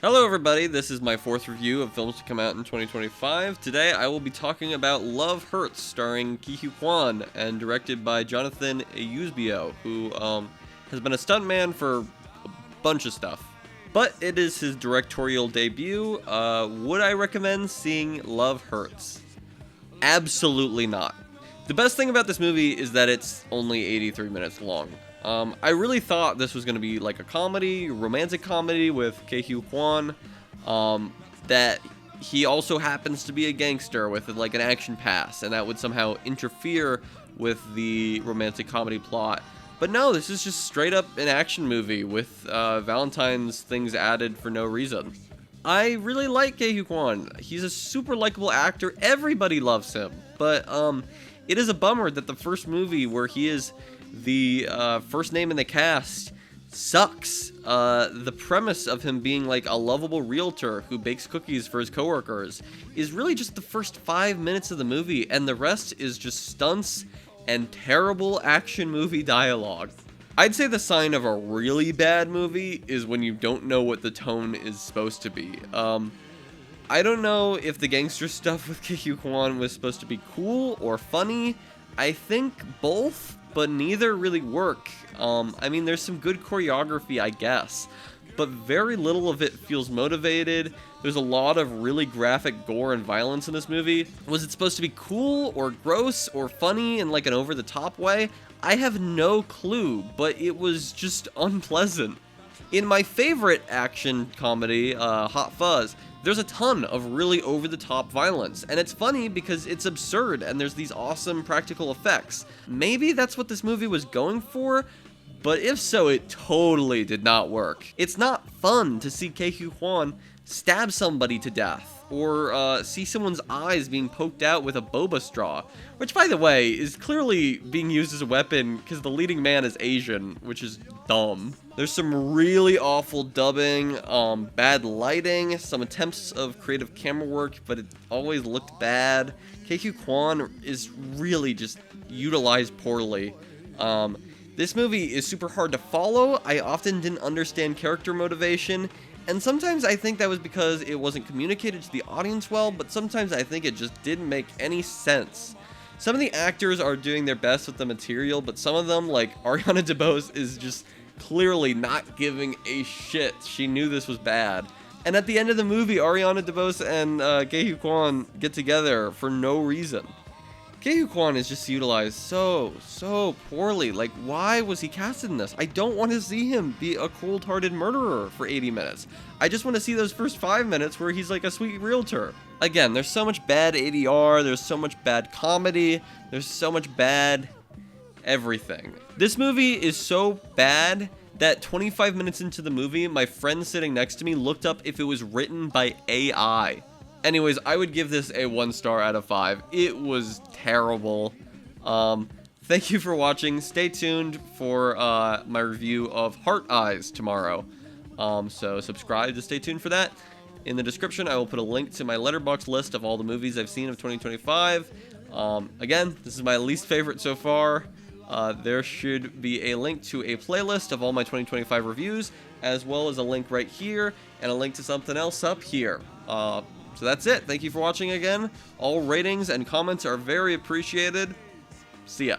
Hello everybody, this is my fourth review of films to come out in 2025. Today I will be talking about Love Hurts, starring Ke Kwan and directed by Jonathan Hughes, who has been a stuntman for a bunch of stuff. But it is his directorial debut. Would I recommend seeing Love Hurts? Absolutely not. The best thing about this movie is that it's only 83 minutes long. I really thought this was going to be like a comedy, romantic comedy with Ke Kwan, that he also happens to be a gangster with like an action pass, and that would somehow interfere with the romantic comedy plot. But no, this is just straight up an action movie with Valentine's things added for no reason. I really like Ke Kwan. He's a super likable actor. Everybody loves him. But it is a bummer that the first movie where he is the first name in the cast sucks. The premise of him being like a lovable realtor who bakes cookies for his coworkers is really just the first 5 minutes of the movie, and the rest is just stunts and terrible action movie dialogue. I'd say the sign of a really bad movie is when you don't know what the tone is supposed to be. I don't know if the gangster stuff with Ke Kwan was supposed to be cool or funny. I think both, but neither really work. I mean, there's some good choreography, I guess, but very little of it feels motivated. There's a lot of really graphic gore and violence in this movie. Was it supposed to be cool or gross or funny in like an over-the-top way? I have no clue, but it was just unpleasant. In my favorite action comedy, Hot Fuzz, there's a ton of really over-the-top violence, and it's funny because it's absurd and there's these awesome practical effects. Maybe that's what this movie was going for, but if so, it totally did not work. It's not fun to see Ke Kwan stab somebody to death, or see someone's eyes being poked out with a boba straw, which, by the way, is clearly being used as a weapon because the leading man is Asian, which is dumb. There's some really awful dubbing, bad lighting, some attempts of creative camera work, but it always looked bad. Ke Kwan is really just utilized poorly. This movie is super hard to follow. I often didn't understand character motivation, and sometimes I think that was because it wasn't communicated to the audience well, but sometimes I think it just didn't make any sense. Some of the actors are doing their best with the material, but some of them, like Ariana DeBose, is just clearly not giving a shit. She knew this was bad. And at the end of the movie, Ariana DeBose and Ke Kwan get together for no reason. Ke Kwan is just utilized so poorly. Like, why was he casted in this? I don't want to see him be a cold-hearted murderer for 80 minutes. I just want to see those first 5 minutes where he's like a sweet realtor. Again, there's so much bad ADR, there's so much bad comedy, there's so much bad everything. This movie is so bad that 25 minutes into the movie, my friend sitting next to me looked up if it was written by AI. Anyways, I would give this a 1 star out of 5. It was terrible. Thank you for watching. Stay tuned for my review of Heart Eyes tomorrow. So subscribe to stay tuned for that. In the description, I will put a link to my Letterboxd list of all the movies I've seen of 2025. Again, this is my least favorite so far. There should be a link to a playlist of all my 2025 reviews, as well as a link right here, and a link to something else up here. So that's it. Thank you for watching again. All ratings and comments are very appreciated. See ya.